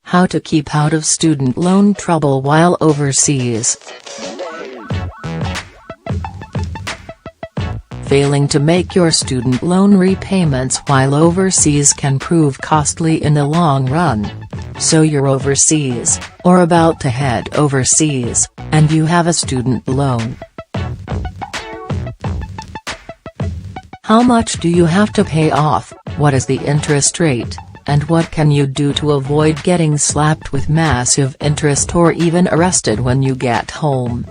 How to keep out of student loan trouble while overseas. Failing to make your student loan repayments while overseas can prove costly in the long run. So you're overseas, or about to head overseas, and you have a student loan. How much do you have to pay off, what is the interest rate, and what can you do to avoid getting slapped with massive interest or even arrested when you get home?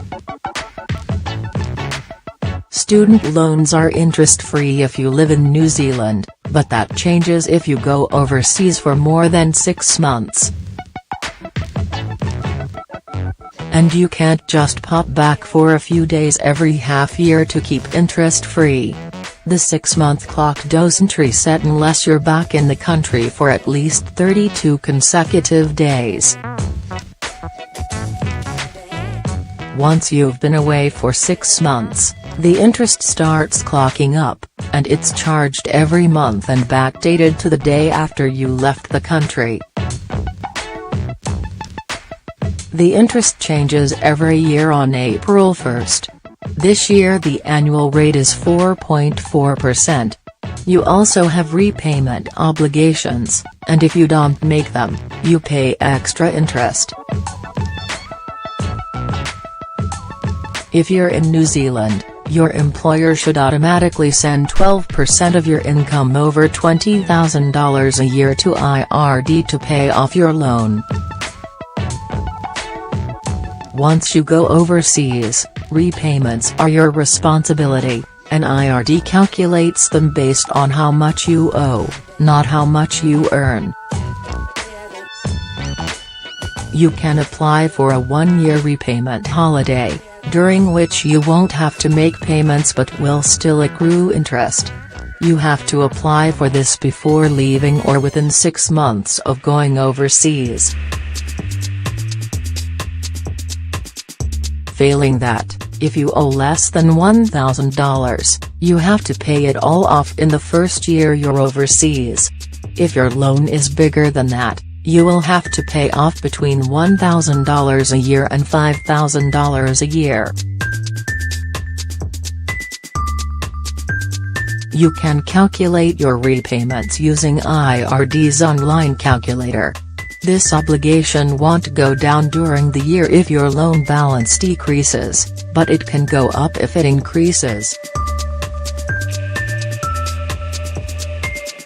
Student loans are interest-free if you live in New Zealand, but that changes if you go overseas for more than 6 months. And you can't just pop back for a few days every half year to keep interest-free. The 6-month clock doesn't reset unless you're back in the country for at least 32 consecutive days. Once you've been away for 6 months, the interest starts clocking up, and it's charged every month and backdated to the day after you left the country. The interest changes every year on April 1st. This year the annual rate is 4.4%. You also have repayment obligations, and if you don't make them, you pay extra interest. If you're in New Zealand, your employer should automatically send 12% of your income over $20,000 a year to IRD to pay off your loan. Once you go overseas, repayments are your responsibility, and IRD calculates them based on how much you owe, not how much you earn. You can apply for a 1-year repayment holiday, during which you won't have to make payments but will still accrue interest. You have to apply for this before leaving or within 6 months of going overseas. Failing that, if you owe less than $1,000, you have to pay it all off in the first year you're overseas. If your loan is bigger than that, you will have to pay off between $1,000 a year and $5,000 a year. You can calculate your repayments using IRD's online calculator. This obligation won't go down during the year if your loan balance decreases, but it can go up if it increases.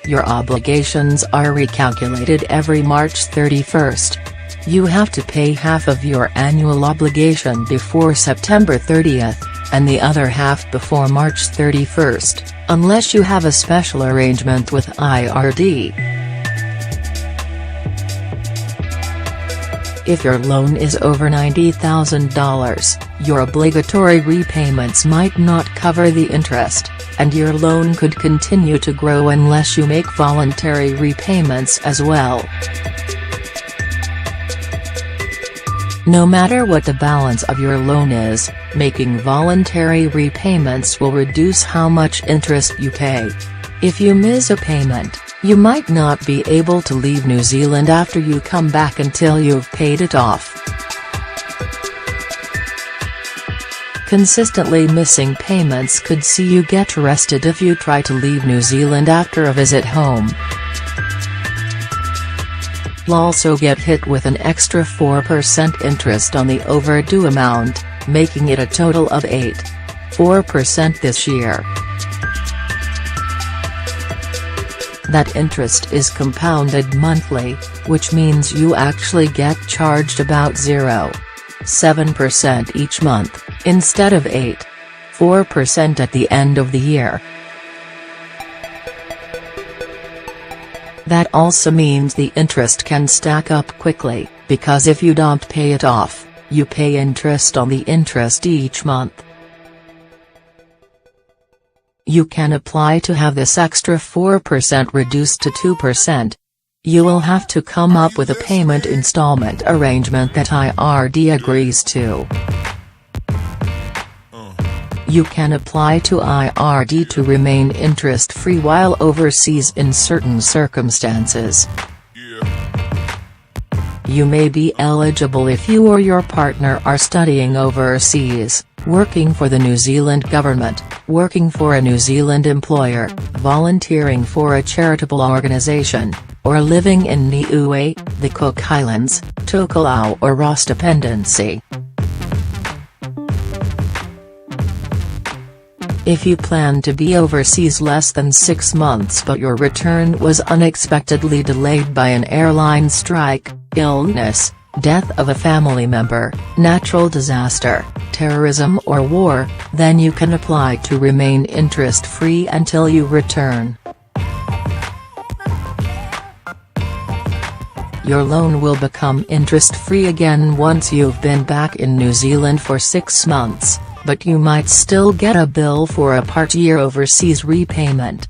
Your obligations are recalculated every March 31st. You have to pay half of your annual obligation before September 30th, and the other half before March 31st, unless you have a special arrangement with IRD. If your loan is over $90,000, your obligatory repayments might not cover the interest, and your loan could continue to grow unless you make voluntary repayments as well. No matter what the balance of your loan is, making voluntary repayments will reduce how much interest you pay. If you miss a payment, you might not be able to leave New Zealand after you come back until you've paid it off. Consistently missing payments could see you get arrested if you try to leave New Zealand after a visit home. You'll also get hit with an extra 4% interest on the overdue amount, making it a total of 8.4% this year. That interest is compounded monthly, which means you actually get charged about 0.7% each month, instead of 8.4% at the end of the year. That also means the interest can stack up quickly, because if you don't pay it off, you pay interest on the interest each month. You can apply to have this extra 4% reduced to 2%. You will have to come up with a payment installment arrangement that IRD agrees to. You can apply to IRD to remain interest-free while overseas in certain circumstances. You may be eligible if you or your partner are studying overseas, working for the New Zealand government, working for a New Zealand employer, volunteering for a charitable organisation, or living in Niue, the Cook Islands, Tokelau or Ross Dependency. If you plan to be overseas less than 6 months but your return was unexpectedly delayed by an airline strike, illness, death of a family member, natural disaster, terrorism or war, then you can apply to remain interest-free until you return. Your loan will become interest-free again once you've been back in New Zealand for 6 months, but you might still get a bill for a part-year overseas repayment.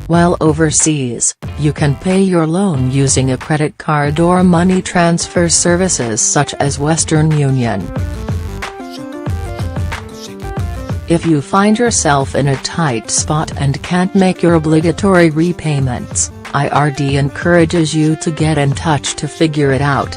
While overseas, you can pay your loan using a credit card or money transfer services such as Western Union. If you find yourself in a tight spot and can't make your obligatory repayments, IRD encourages you to get in touch to figure it out.